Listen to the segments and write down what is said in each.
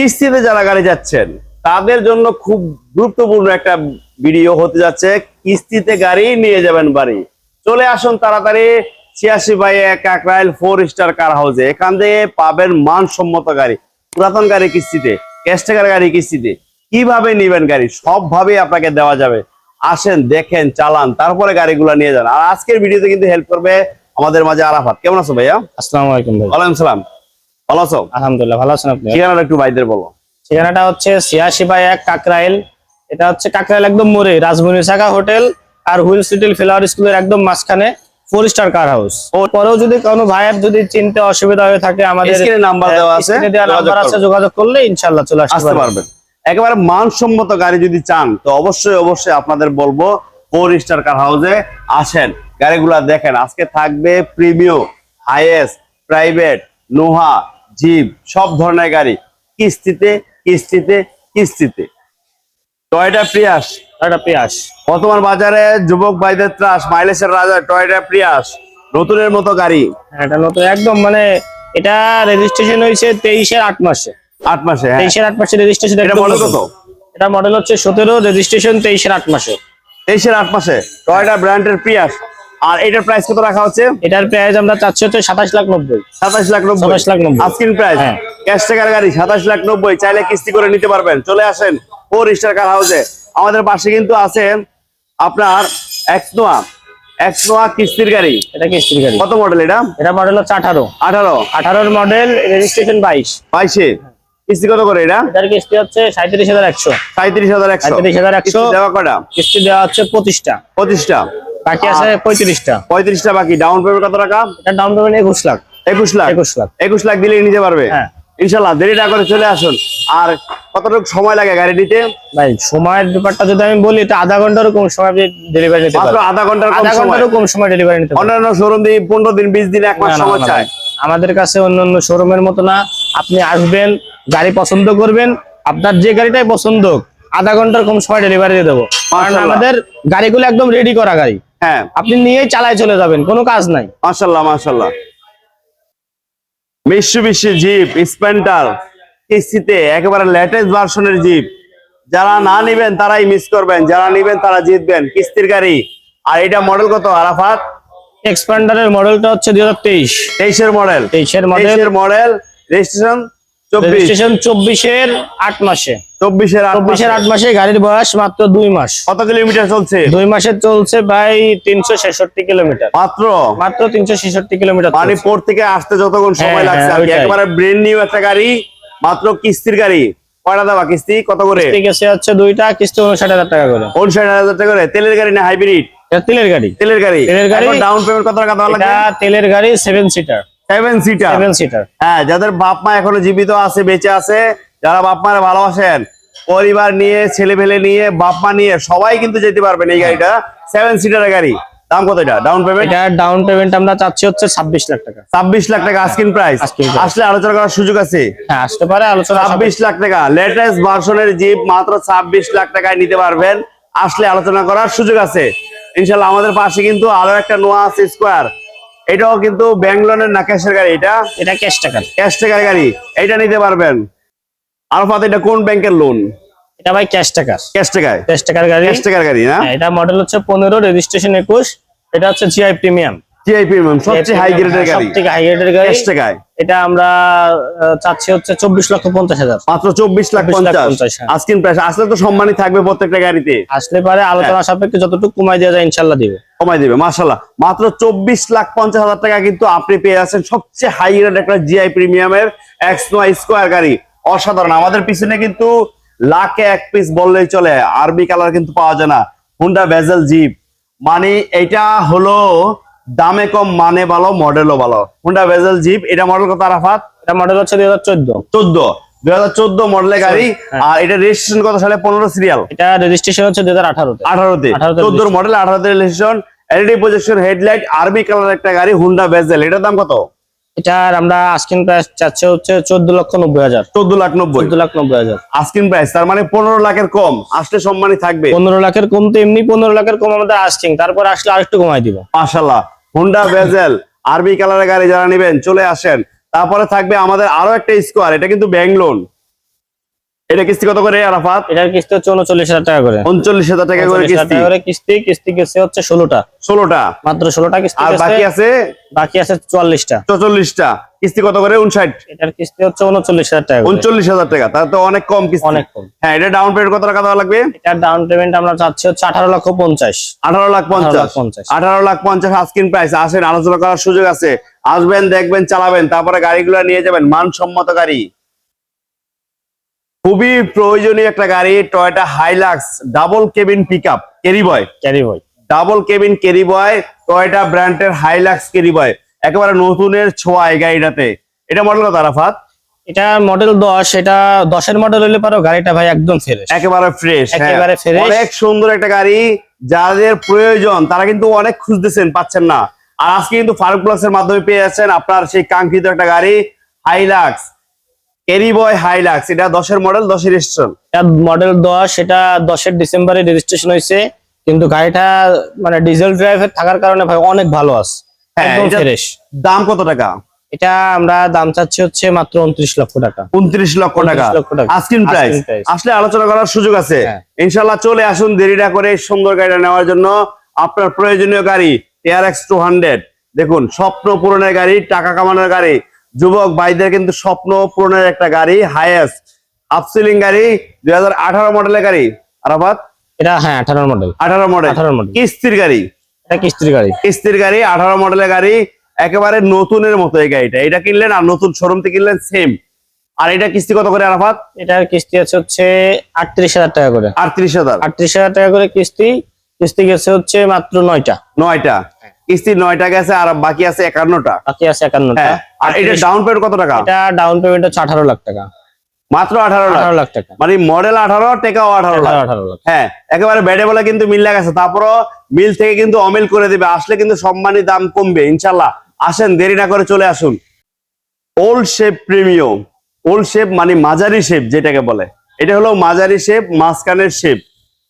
কিস্তিতে যারা গাড়ি যাচ্ছেন তাদের জন্য খুব গুরুত্বপূর্ণ একটা ভিডিও হতে যাচ্ছে। কিস্তিতে গাড়ি নিয়ে যাবেন বাড়ি, চলে আসুন তাড়াতাড়ি 86/1 কাকরাইল 4 স্টার কার হাউসে। এখান থেকে পাবেন মানসম্মত গাড়ি, পুরাতন গাড়ি কিস্তিতে, ক্যাশ টাকার গাড়ি কিস্তিতে। কিভাবে নিবেন গাড়ি সবভাবে আপনাকে দেওয়া যাবে। আসেন, দেখেন, চালান, তারপরে গাড়িগুলো নিয়ে যান। আর আজকের ভিডিওতে কিন্তু হেল্প করবে আমাদের মাঝে আরাফাত। কেমন আছো ভাইয়া? আসসালামু আলাইকুম ভাই। ওয়ালাইকুম সালাম। ভালো আছো? আলহামদুলিল্লাহ, ভালো আছেন আপনি? ঠিকানাটা একটু ভাইদের বলো। ঠিকানাটা হচ্ছে 86/1 কাকরাইল। এটা হচ্ছে কাকরাইল একদম মোড়ে রাজমণি শাখা হোটেল আর হুইল সিটিল ফ্লাওয়ার স্কুলের একদম মাঝখানে 4 স্টার কার হাউস। পরেও যদি কোনো ভাইয়ের যদি চিনতে অসুবিধা হয়ে থাকে আমাদের স্ক্রিনে নাম্বার দেওয়া আছে, নাম্বার আছে, যোগাযোগ করলে ইনশাআল্লাহ চলে আসতে পারবেন। একেবারে মানসম্মত গাড়ি যদি চান তো অবশ্যই আপনাদের বলবো 4 স্টার কার হাউসে আসেন, গাড়িগুলা দেখেন। আজকে থাকবে premium, highest, private, Noha, zip, সব ধরনের গাড়ি কিস্তিতে কিস্তিতে কিস্তিতে। টয়োটা প্রিয়াস, বর্তমান বাজারে যুবক ভাইদের ত্রাস, মাইলেজের রাজা টয়োটা প্রিয়াস, নতুনের মতো গাড়ি। এটা নতুন একদম, মানে এটা রেজিস্ট্রেশন হয়েছে 23-এর 8 মাসে। 8 মাসে? 23-এর 8 মাসে রেজিস্ট্রেশন। এটা মডেল কত? এটা মডেল হচ্ছে 17, রেজিস্ট্রেশন 23-এর 8 মাসে। 23-এর 8 মাসে টয়োটা ব্র্যান্ডের প্রিয়াস। আর এটার প্রাইস কত রাখা হচ্ছে? এটার প্রাইস আমরা চাচ্ছি হচ্ছে 27,90,000। 27,90,000 আস্কিং প্রাইস। ক্যাশ টাকার গাড়ি 27,90,000, চাইলে কিস্তি করে নিতে পারবেন। চলে আসেন 4 স্টার কার হাউসে। আমাদের পাশে কিন্তু আছে আপনার এক্সনোয়া কিস্তির গাড়ি। এটা কিস্তির গাড়ি। কত মডেল এটা? এটা মডেল হচ্ছে 18 মডেল, রেজিস্ট্রেশন 22 কিস্তি কত করে এটা? এটার কিস্তি হচ্ছে 37,100। 37,100 দেওয়া কটা? কিস্তি দেওয়া হচ্ছে 25টা, বাকি আছে 35টা বাকি। ডাউন পেমেন্ট কত টাকা? এটা ডাউন পেমেন্ট 21 লাখ দিলেই নিতে পারবে। হ্যাঁ ইনশাল্লাহ, দেরি না করে চলে আসুন। আর কতটুকু সময় লাগে গাড়ি নিতে? ভাই সময়ের ব্যাপারটা যদি আমি বলি, এটা আধা ঘন্টারও কম সময় ডেলিভারি নিতে পারবেন। মাত্র আধা ঘন্টারও কম সময় ডেলিভারি নিতে পারবেন। অন্যান্য শোরুম দিয়ে 15 দিন 20 দিন 1 মাস সময় চায়। আমাদের কাছে অন্যান্য শোরুমের মতো না। আপনি আসবেন, গাড়ি পছন্দ করবেন, আপনার যে গাড়িটাই পছন্দ আধা ঘন্টার কম সময় ডেলিভারি দিয়ে দেবো। কারণ আমাদের গাড়িগুলো একদম রেডি করা গাড়ি। হ্যাঁ, আপনি নিয়েই চালায় চলে যাবেন, কোনো কাজ নাই। মাশাআল্লাহ। মিৎসুবিশি জিপ স্প্লেন্ডার কিস্তিতে, একেবারে লেটেস্ট ভার্সনের জিপ। যারা না নিবেন তারাই মিস করবেন, যারা নিবেন তারা জিতবেন। কিস্তির গাড়ি। আর এটা মডেল কত আরাফাত? এক্সপ্যান্ডারের মডেলটা হচ্ছে 2023 এর মডেল। রেজিস্ট্রেশন 24-এর 8 মাসে। 24-এর 8 মাসে। গাড়ির বয়স মাত্র 2 মাস। কত কিলোমিটার চলছে? 2 মাসে চলছে ভাই 366 কিলোমিটার। মাত্র 366 কিলোমিটার। মানে পোর্ট থেকে আসতে যতক্ষণ সময় লাগছে আর কি। একেবারে ব্র্যান্ড নিউ একটা গাড়ি, মাত্র কিস্তির গাড়ি। কয়টা দেওয়া কিস্তি কত করে? ঠিক আছে, হচ্ছে 2টা কিস্তি 59,000 টাকা করে। 59,000 টাকা করে। তেলের গাড়ি না হাইব্রিড? এটা তেলের গাড়ি। ডাউন পেমেন্ট কত টাকা দেওয়া লাগবে? এটা তেলের গাড়ি, 7 সিটার। হ্যাঁ, যাদের বাপ মা এখনো জীবিত আছে, বেঁচে আছে, যারা বাপ মারে ভালোবাসেন, পরিবার নিয়ে, ছেলে পেলে নিয়ে, বাপ মা নিয়ে সবাই কিন্তু যেতে পারবেন এই গাড়িটা। 7 সিটারের গাড়ি। দাম কত এটা? Down payment? এটা ডাউন পেমেন্ট আমরা চাচ্ছি হচ্ছে 26 লাখ টাকা। 26 লাখ টাকা আস্কিং প্রাইস। আসলে আলোচনা করার সুযোগ আছে। হ্যাঁ, আসতে পারে আলোচনা। 26 লাখ টাকা লেটেস্ট ভার্সনের জিপ মাত্র 26 লাখ টাকায় নিতে পারবেন। আসলে আলোচনা করার সুযোগ আছে ইনশাআল্লাহ। আমাদের পাশে কিন্তু আরো একটা নোয়া আছে স্কোয়ার। এটাও কিন্তু ব্যাংলোনের না ক্যাশের গাড়ি? এটা ক্যাশ টাকার গাড়ি। এটা নিতে পারবেন। আরাফাত, এটা কোন ব্যাংকের লোন? এটা ভাই ক্যাশ টাকার গাড়ি না? এটা মডেল হচ্ছে 15, রেজিস্ট্রেশন 21। এটা হচ্ছে জিআই প্রিমিয়াম, সবচেয়ে হাই গ্রেডের গাড়ি, সবথেকে হাই গ্রেডের গাড়ি। ক্যাশ টাকায় এটা আমরা চাচ্ছি হচ্ছে 24,50,000। মাত্র 24,50,000 আস্কিং প্রাইস। আসলে তো সম্মানই থাকবে প্রত্যেকটা গাড়িতে। আসলে পারে আলোচনা সাপেক্ষে যতটুকু কমাই দেওয়া যায় ইনশাআল্লাহ কমাই দিবে। মাশাআল্লাহ, মাত্র 24,50,000 টাকা কিন্তু আপনি পেয়ে যাচ্ছেন সবচেয়ে হাই গ্রেড একটা জিআই প্রিমিয়ামের এক্সনোয়া স্কোয়ার গাড়ি। অসাধারণ। আমাদের পিছনে কিন্তু লাখে 1 পিস বললেই চলে, আরবি কালার কিন্তু পাওয়া যায় না। হুন্ডা ভেজেল জিপ, মানে এটা হলো দামে কম, মানে ভালো, মডেলও ভালো। Honda Vezel jeep. এটা মডেল কত আরাফাত? এটা মডেল হচ্ছে 2014 মডেলের গাড়ি। আর এটা রেজিস্ট্রেশন কত সালে? 15 সিরিয়াল। এটা রেজিস্ট্রেশন হচ্ছে 2018 তে। 14 model, 18 registration, LED projection headlight, আরবি কালার একটা গাড়ি, হুন্ডা ভেজেল। এটার দাম কত? এটার আমরা আস্কিং প্রাইস চাচ্ছি হচ্ছে 14,90,000। 14,90,000 আস্কিং প্রাইস। তার মানে 15 লাখের কম। আসলে সম্মানই থাকবে। 15 লাখের কম তো এমনি 15 লাখের কম আমাদের আস্কিং, তারপর আসলে আরেকটু কমাই দিব। মাশাআল্লাহ। হুন্ডা ভেজেল আরবি কালারের গাড়ি যারা নেবেন চলে আসেন। তারপরে থাকবে আমাদের আরো একটা স্কোয়ার। এটা কিন্তু ব্যাংক লোন। এটা কিস্তি কত করে আরাফাত? এটার কিস্তি হচ্ছে 39,000 টাকা করে। 39,000 টাকা করে 39,000 টাকা করে কিস্তি। কিস্তি গেছে হচ্ছে 16টা। 16টা, মাত্র 16টা কিস্তি আর গেছে। বাকি আছে 44টা। 44টা। কিস্তি কত করে? 59। এটার কিস্তি হচ্ছে 39,000 টাকা করে। 39,000 টাকা, তাহলে তো অনেক কম কিস্তি। অনেক কম। হ্যাঁ, এটা ডাউন পেমেন্ট কত টাকা দেওয়া লাগবে? এটার ডাউন পেমেন্ট আমরা চাচ্ছি হচ্ছে 18,50,000। 18,50,000। 18,50,000 আস্কিং প্রাইস। আসেন, আলোচনা করার সুযোগ আছে। আসবেন, দেখবেন, চালাবেন, তারপরে গাড়িগুলো নিয়ে যাবেন। মানসম্মত গাড়ি, খুবই প্রয়োজনীয় একটা গাড়ি, Toyota Hilux double cabin pickup Carry Boy. Carry Boy. Double cabin Carry Boy, Toyota ব্র্যান্ডের হাইলাক্স ক্যারি বয়, একেবারে নতুনের ছোঁয়া এই গাড়িটাতে। এটা মডেল কত আরাফাত? এটা মডেল 10। এটা 10-এর মডেল হলে পারো গাড়িটা ভাই একদম ফ্রেশ। একেবারে ফ্রেশ, একেবারে ফ্রেশ। অনেক সুন্দর একটা গাড়ি। যাদের প্রয়োজন তারা কিন্তু অনেক খুঁজতেছেন, পাচ্ছেন না। আর আজকে কিন্তু ফারুক ব্লগসের মাধ্যমে পেয়ে যাচ্ছেন আপনার সেই কাঙ্ক্ষিত একটা গাড়ি, হাইলাক্স ক্যারি বয় হাইলাক্স। এটা 10-এর মডেল, 10-এর রেজিস্ট্রেশন। এটা মডেল 10। এটা 10-এর ডিসেম্বরে রেজিস্ট্রেশন হয়েছে, কিন্তু গাড়িটা মানে ডিজেল ড্রাইভের থাকার কারণে ভাই অনেক ভালো আছে, একদম এটার ফ্রেশ। দাম কত টাকা? এটা আমরা দাম চাচ্ছি হচ্ছে মাত্র 29 লক্ষ টাকা। 29 লক্ষ টাকা 29 লক্ষ টাকা আস্কিং প্রাইস। Asking price। আসলে আলোচনা করার সুযোগ আছে। হ্যাঁ। ইনশাআল্লাহ চলে আসুন, দেরি না করে সুন্দর গাড়িটা নেওয়ার জন্য। আপনার প্রয়োজনীয় গাড়ি TRX 200। দেখুন, স্বপ্ন পূরণের গাড়ি, টাকা কামানোর গাড়ি। যুবক ভাইদের কিন্তু স্বপ্ন পূরণের একটা গাড়ি, হাইয়েস্ট আপসেলিং গাড়ি, 2018 মডেলের গাড়ি আরাফাত। এটা হ্যাঁ 18 মডেল। 18 মডেল 18 মডেল কিস্তির গাড়ি। এটা কিস্তির গাড়ি। কিস্তির গাড়ি, 18 মডেলের গাড়ি, একেবারে নতুনের মতো এই গাড়িটা। এটা কিনলেন আর নতুন শোরুম থেকে কিনলেন সেম। আর এটা কিস্তি কত করে আরাফাত? এটার কিস্তি আছে হচ্ছে 38,000 টাকা করে। 38,000। 38,000 টাকা করে কিস্তি। কিস্তি গেছে হচ্ছে মাত্র 9টা। 9টা কিস্তি, 9টা গেছে, আর বাকি আছে 51টা। বাকি আছে 51টা। হ্যাঁ। আর এটা ডাউন পেমেন্ট কত টাকা? এটা ডাউন পেমেন্ট হচ্ছে 18 লাখ টাকা। মাত্র 18 লাখ। 18 লাখ টাকা। মানে মডেল 18, টাকাও 18 লাখ। 18 লাখ। হ্যাঁ, একেবারে বেডে বলে কিন্তু মিল লাগাছে। তারপরও মিল থেকে কিন্তু অমিল করে দিবে। আসলে কিন্তু সম্মানী দাম কমবে ইনশাল্লাহ। আসেন, দেরি না করে চলে আসুন। Old shape premium. Old shape মানে মাঝারি শেপ যেটাকে বলে, এটা হলো মাঝারি শেপ, মাঝখানের শেপ।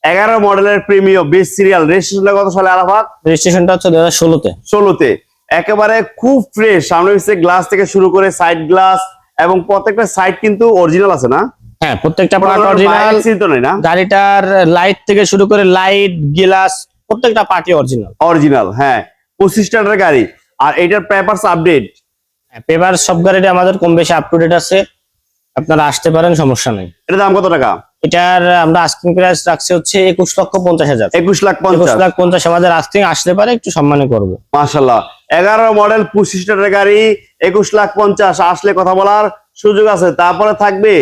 11 মডেলের প্রিমিয়াম, 20 সিরিয়াল। রেজিস্ট্রেশন কত সালে আরাফাত? রেজিস্ট্রেশনটা হচ্ছে 2016-তে। 16-তে। একেবারে খুব ফ্রেশ। সামনে পিছনে গ্লাস থেকে শুরু করে সাইড গ্লাস, এবং প্রত্যেকটা সাইড কিন্তু অরিজিনাল আছে না? হ্যাঁ, প্রত্যেকটা পার্ট অরিজিনাল। তো নাই না? গাড়িটার লাইট থেকে শুরু করে লাইট, গ্লাস, প্রত্যেকটা পার্টি অরিজিনাল। অরিজিনাল, হ্যাঁ। 25 টাকার গাড়ি। আর এটার পেপারস আপডেট। পেপার সব গাড়িটা আমাদের কম বেশি আপ টু ডেট আছে, আপনারা আসতে পারেন, সমস্যা নেই। এটার দাম কত টাকা? এটার আমরা আস্কিং প্রাইস রাখছি হচ্ছে 21,50,000। 21,50,000। আমাদের আস্কিং আসলে পারে একটু সম্মানী করবো। মাশাআল্লাহ। 11 মডেল 25 টাকার গাড়ি, 21,50,000। আসলে কথা বলার সুযোগ আছে। তারপরে থাকবে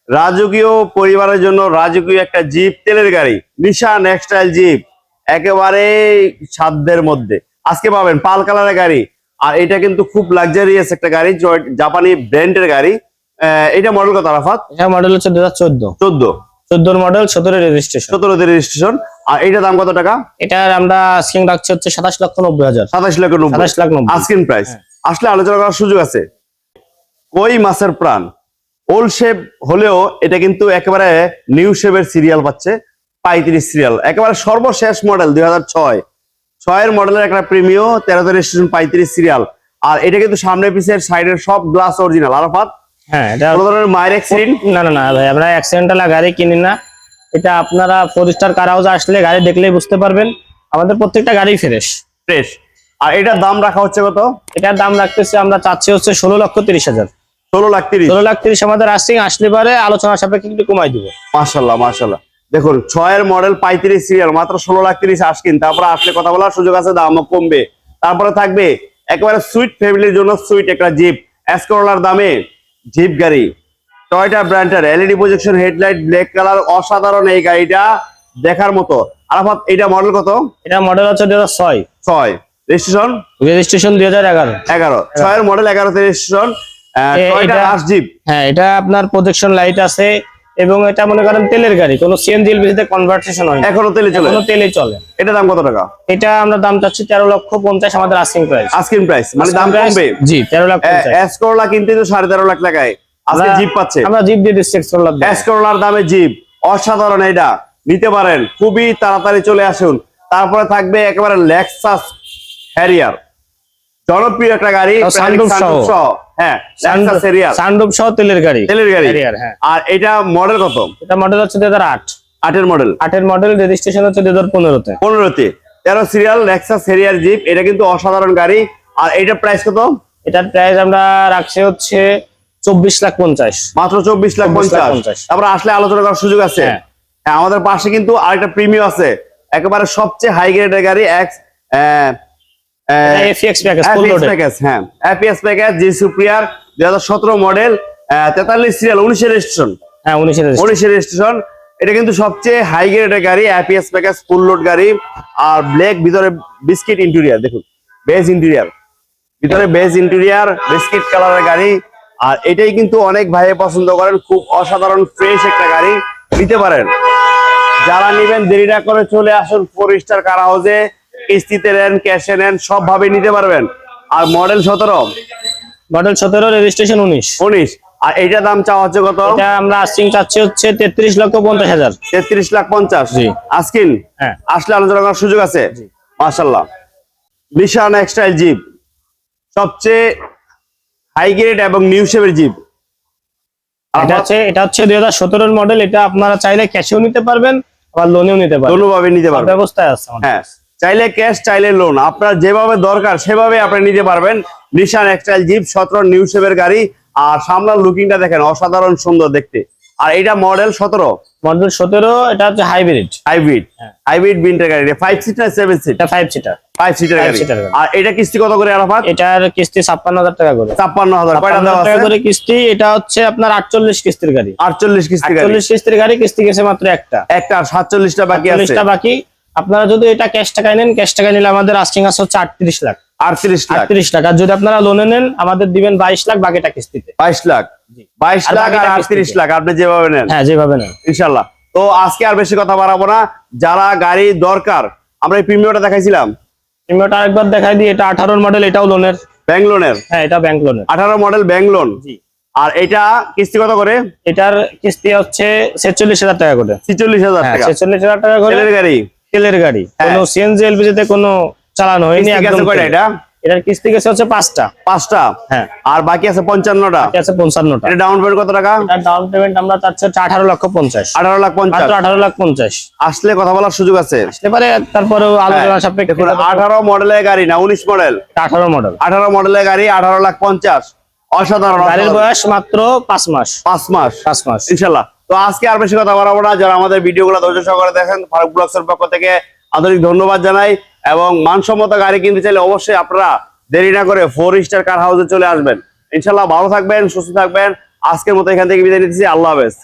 রাজকীয় পরিবারের জন্য রাজকীয় একটা জিপ, তেলের গাড়ি, নিশান এক্সটাইল জিপ, একেবারে সাধ্যের মধ্যে। আজকে পাবেন পাল কালারের গাড়ি। আর এটা কিন্তু খুব লাক্সারিয়াস একটা গাড়ি, জাপানি ব্র্যান্ডের গাড়ি। এটা মডেল কত আরাফাত? এটা মডেল হচ্ছে 2014। 14 মডেল, 17 রেজিস্ট্রেশন। 17 রেজিস্ট্রেশন। আর এটা দাম কত টাকা? এটার আমরা আস্কিং রাখছি হচ্ছে 27,90,000। 27,90,000 27,90,000 আস্কিং প্রাইস। আসলে আলোচনা করার সুযোগ আছে। কই মাছের প্রাণ। ওল্ড শেপ হলেও এটা কিন্তু একেবারে নিউ শেপের সিরিয়াল পাচ্ছে, 35 সিরিয়াল, একেবারে সর্বশেষ মডেল 2006 মডেলের একটা প্রিমিও, 13 রেজিস্ট্রেশন, 35 সিরিয়াল। আর এটা কিন্তু সামনে পিছের সাইডের সব গ্লাস অরিজিনাল আরাফাত। হ্যাঁ, এটা কোনো ধরনের মায়ের অ্যাক্সিডেন্ট? না না না ভাই, আমরা অ্যাক্সিডেন্টাল গাড়ি কিনি না। এটা আপনারা 4 স্টার কার হাউসে আসলে গাড়ি দেখলেই বুঝতে পারবেন, আমাদের প্রত্যেকটা গাড়ি ফ্রেশ। আর এটার দাম রাখা হচ্ছে কত? এটার দাম রাখতেছি আমরা চাচ্ছি হচ্ছে 16,30,000। 16,30,000। 16,30,000 আমাদের আস্কিং আসলে পারে আলোচনা সাপেক্ষে একটু কমাই দিব। মাশাআল্লাহ, মাশাআল্লাহ। দেখুন, 6 মডেল 35 সিরিয়াল, মাত্র 16,30,000 আস্কিং। তারপরে আসলে কথা বলার সুযোগ আছে, দামও কমবে। তারপরে থাকবে একেবারে সুইট ফ্যামিলির জন্য সুইট একটা জিপ, এসকোরলার দামে জিপ গাড়ি, টয়োটা ব্র্যান্ডের, LED projection headlight, black colour, অসাধারণ এই গাড়িটা, দেখার মতো। আরাফাত, এটা মডেল কত? এটা মডেল হচ্ছে 2006। 6 registration. Registration 2011। 6 model, 11 registration, Toyota Rush jeep. হ্যাঁ, এটা আপনার প্রজেকশন লাইট আছে, এবং এটা মনে করেন তেলের গাড়ি, কোনো সিএনজি এলপিজিতে কনভার্সন হয় না, এখনো তেলে চলে? এখনো তেলে চলে। এটা দাম কত টাকা? এটা আমরা দাম চাচ্ছি 13,50,000 আমাদের আস্কিং প্রাইস। আস্কিং প্রাইস মানে দাম কমবে? জি, 13,50,000। এসকোরলা কিনতে তো 13.5 লাখ টাকায় আজকে জিপ পাচ্ছে। আমরা জিপ দিয়ে দিচ্ছি এক্সপ্লোরার। এসকোরলার দামে জিপ, অসাধারণ। এটা নিতে পারেন, খুবই তাড়াতাড়ি চলে আসুন। তারপরে থাকবে একেবারে লেক্সাস হ্যারিয়ার, জনপ্রিয় একটা গাড়ি, সানরুফ সহ। হ্যাঁ Lexus Harrier, সানরুফ সহ তেলের গাড়ি। তেলের গাড়ি। Harrier, হ্যাঁ। আর এটা মডেল কত? এটা মডেল হচ্ছে 2008 8 এর মডেল। 8 এর মডেল, রেজিস্ট্রেশন হচ্ছে 2015 তে। 15 তে 13 সিরিয়াল Lexus Harrier জিপ। এটা কিন্তু অসাধারণ গাড়ি। আর এটা প্রাইস কত? এটার প্রাইস আমরা রাখছি হচ্ছে 24,50,000 মাত্র 24,50,000। 24,50,000। তারপরে আসলে আলোচনা করার সুযোগ আছে। হ্যাঁ। হ্যাঁ, আমাদের পাশে কিন্তু আরেকটা প্রিমিয়াম আছে, একেবারে সবচেয়ে হাই গ্রেডের গাড়ি এক্স FX প্যাকেজ ফুল FX লোডেড। প্যাকেজ। হ্যাঁ, FX প্যাকেজ জি সুপ্রিয়ার 2017 মডেল, 43 সিরিয়াল, 19 এর রেজিস্ট্রেশন। হ্যাঁ 19 এর 19 এর রেজিস্ট্রেশন। এটা কিন্তু সবচেয়ে হাই গ্রেডের গাড়ি, FX প্যাকেজ ফুল লোড গাড়ি। আর ব্ল্যাক, ভিতরে বিস্কিট ইন্টেরিয়র, দেখুন বেজ ইন্টেরিয়র, ভিতরে বেজ ইন্টেরিয়র, বিস্কিট কালারের গাড়ি। আর এটাই কিন্তু অনেক ভাই পছন্দ করেন, খুব অসাধারণ ফ্রেশ একটা গাড়ি, নিতে পারেন। যারা নেবেন দেরি না করে চলে আসুন 4 স্টার কার হাউসে। কিস্তিতে নেন, ক্যাশে নেন, সব ভাবে নিতে পারবেন। আর মডেল 17, মডেল 17, রেজিস্ট্রেশন 19। 19। আর এইটা দাম চাওয়া হচ্ছে কত? এটা আমরা আস্কিং চাচ্ছি হচ্ছে 33,50,000। 33,50,000। জি। আজকিন হ্যাঁ। আসলে আলোচনা করার সুযোগ আছে। মাশাআল্লাহ। নিশান এক্সটাইল জিপ, সবচেয়ে হাই গ্রেড এবং নিউ শেপের জিপ। এটা হচ্ছে 2017 এর মডেল। এটা আপনারা চাইলে ক্যাশেও নিতে পারবেন, আবার লোনেও নিতে পারবেন, কোনোভাবে নিতে পারবেন, ব্যবস্থায় আছে আমাদের। হ্যাঁ, চাইলে ক্যাশ, চাইলে লোন, আপনার যেভাবে দরকার সেভাবে আপনি নিতে পারবেন। নিশান এক্সটাইল জিপ 17 নিউ শেপের গাড়ি। আর সামনের লুকিংটা দেখেন, অসাধারণ সুন্দর দেখতে। আর এটা মডেল 17, মডেল 17। এটা হচ্ছে হাইব্রিড। হাইব্রিড, হ্যাঁ। হাইব্রিড বিনটার গাড়ি। 5 সিট না 7 সিট? এটা 5 সিটার। 5 সিটের গাড়ি। সিটার গাড়ি। আর এটা কিস্তি কত করে আরাফাত? এটার কিস্তি 56,000 টাকা করে। 56,000। কয়টা দেওয়া 56,000 টাকা আছে? করে কিস্তি। এটা হচ্ছে আপনার 48 কিস্তির গাড়ি। 48 কিস্তি গাড়ি। 48 কিস্তির গাড়ি, কিস্তি গেছে মাত্র একটা। একটা 47টা বাকি আছে। 47টা বাকি। আপনারা যদি এটা ক্যাশ টাকায় নেন, ক্যাশ টাকায় নিলে আমাদের আস্কিং আছে হচ্ছে 38 লাখ। 38 লাখ। 38 লাখ। আর যদি আপনারা লোনে নেন, আমাদের দিবেন 22 লাখ, বাকিটা কিস্তিতে। 22 লাখ। জি। 22 আর লাখ আর বাকিটা 38 কিস্তিতে। লাখ, আপনি যেভাবে নেন হ্যাঁ যেভাবে নেন। ইনশাআল্লাহ। তো আজকে আর বেশি কথা বাড়াবো না। যারা গাড়ি দরকার, আমরা এই প্রিমিয়ামটা দেখাইছিলাম, প্রিমিয়ামটা আরেকবার দেখাই দিই। এটা 18 মডেল, এটাও লোনের। ব্যাংক লোনের। হ্যাঁ এটা ব্যাংক লোনের। 18 মডেল ব্যাংক লোন। জি। আর এটা কিস্তি কত করে? এটার কিস্তি হচ্ছে 46,000 টাকা করে। 46,000 হ্যাঁ টাকা। 46,000 টাকা করে। তেলের গাড়ি। তেলের গাড়ি, হ্যাঁ। কোনো সিএনজি এলপিজি তে কোনো চালানো হয়নি কিস্তি একদম। গেছে কয়টা এটা? এটার কিস্তি গেছে হচ্ছে 5টা। 5টা। হ্যাঁ। আর বাকি আছে 55টা। বাকি আছে 55টা। এটা ডাউন পেমেন্ট কত টাকা? এটা ডাউন পেমেন্ট আমরা চাচ্ছি হচ্ছে 18,50,000। 18,50,000। মাত্র 18,50,000 আসলে কথা বলার সুযোগ আছে। আসতে পারে, তারপরেও আলোচনা সাপেক্ষে। দেখুন 18 মডেলের গাড়ি না 19 মডেল, 18 মডেল। 18 মডেলের গাড়ি, 18,50,000। অসাধারণ। গাড়ির বয়স মাত্র 5 মাস। 5 মাস 5 মাস। ইনশাআল্লাহ। তো আজকে আর বেশি কথা বাড়াবো না। যারা আমাদের ভিডিওগুলো ধৈর্য সহকারে দেখেন, ফারুক ব্লগসের পক্ষ থেকে আন্তরিক ধন্যবাদ জানাই। এবং মানসম্মত গাড়ি কিনতে চাইলে অবশ্যই আপনারা দেরি না করে 4 স্টার কার হাউসে চলে আসবেন। ইনশাআল্লাহ ভালো থাকবেন, সুস্থ থাকবেন। আজকের মতো এখান থেকে বিদায় নিতেছি। আল্লাহ হাফেজ।